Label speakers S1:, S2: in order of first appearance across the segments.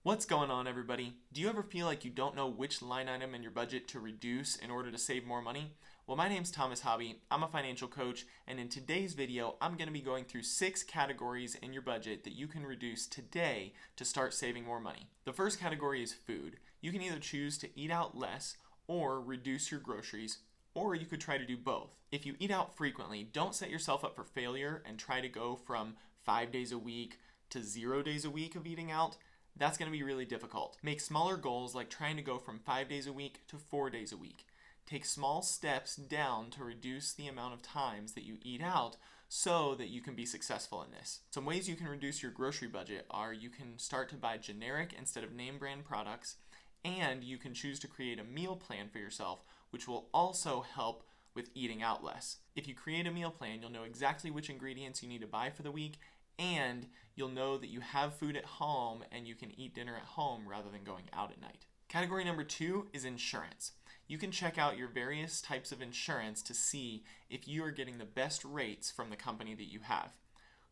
S1: What's going on, everybody? Do you ever feel like you don't know which line item in your budget to reduce in order to save more money? Well, my name's Thomas Hobby. I'm a financial coach, and in today's video, I'm going to be going through 6 categories in your budget that you can reduce today to start saving more money. The first category is food. You can either choose to eat out less or reduce your groceries, or you could try to do both. If you eat out frequently, don't set yourself up for failure and try to go from 5 days a week to 0 days a week of eating out. That's going to be really difficult. Make smaller goals like trying to go from 5 days a week to 4 days a week. Take small steps down to reduce the amount of times that you eat out so that you can be successful in this. Some ways you can reduce your grocery budget are you can start to buy generic instead of name brand products, and you can choose to create a meal plan for yourself, which will also help with eating out less. If you create a meal plan, you'll know exactly which ingredients you need to buy for the week, and you'll know that you have food at home and you can eat dinner at home rather than going out at night. Category number 2 is insurance. You can check out your various types of insurance to see if you are getting the best rates from the company that you have.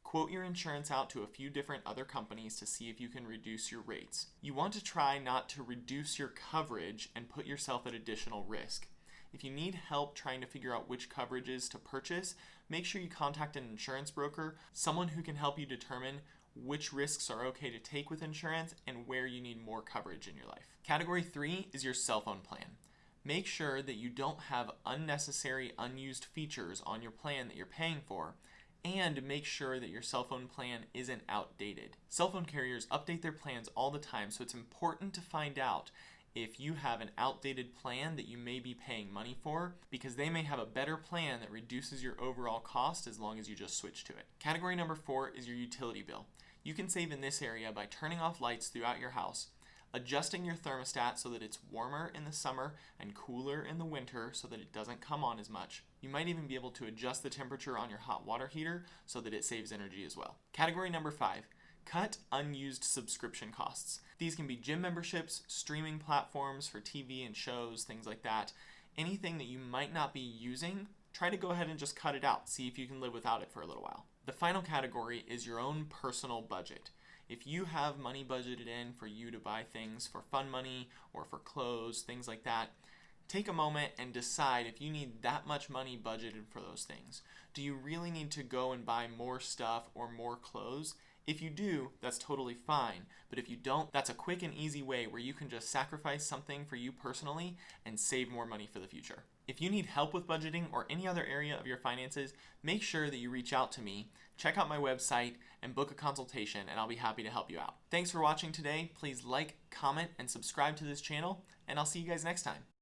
S1: Quote your insurance out to a few different other companies to see if you can reduce your rates. You want to try not to reduce your coverage and put yourself at additional risk. If you need help trying to figure out which coverages to purchase, make sure you contact an insurance broker, someone who can help you determine which risks are okay to take with insurance and where you need more coverage in your life. Category 3 is your cell phone plan. Make sure that you don't have unnecessary, unused features on your plan that you're paying for, and make sure that your cell phone plan isn't outdated. Cell phone carriers update their plans all the time, so it's important to find out if you have an outdated plan that you may be paying money for, because they may have a better plan that reduces your overall cost as long as you just switch to it. Category number 4 is your utility bill. You can save in this area by turning off lights throughout your house, adjusting your thermostat so that it's warmer in the summer and cooler in the winter so that it doesn't come on as much. You might even be able to adjust the temperature on your hot water heater so that it saves energy as well. Category number 5. Cut unused subscription costs. These can be gym memberships, streaming platforms for TV and shows, things like that. Anything that you might not be using, try to go ahead and just cut it out. See if you can live without it for a little while. The final category is your own personal budget. If you have money budgeted in for you to buy things for fun money or for clothes, things like that, take a moment and decide if you need that much money budgeted for those things. Do you really need to go and buy more stuff or more clothes? If you do, that's totally fine. But if you don't, that's a quick and easy way where you can just sacrifice something for you personally and save more money for the future. If you need help with budgeting or any other area of your finances, make sure that you reach out to me, check out my website, and book a consultation, and I'll be happy to help you out. Thanks for watching today. Please like, comment, and subscribe to this channel, and I'll see you guys next time.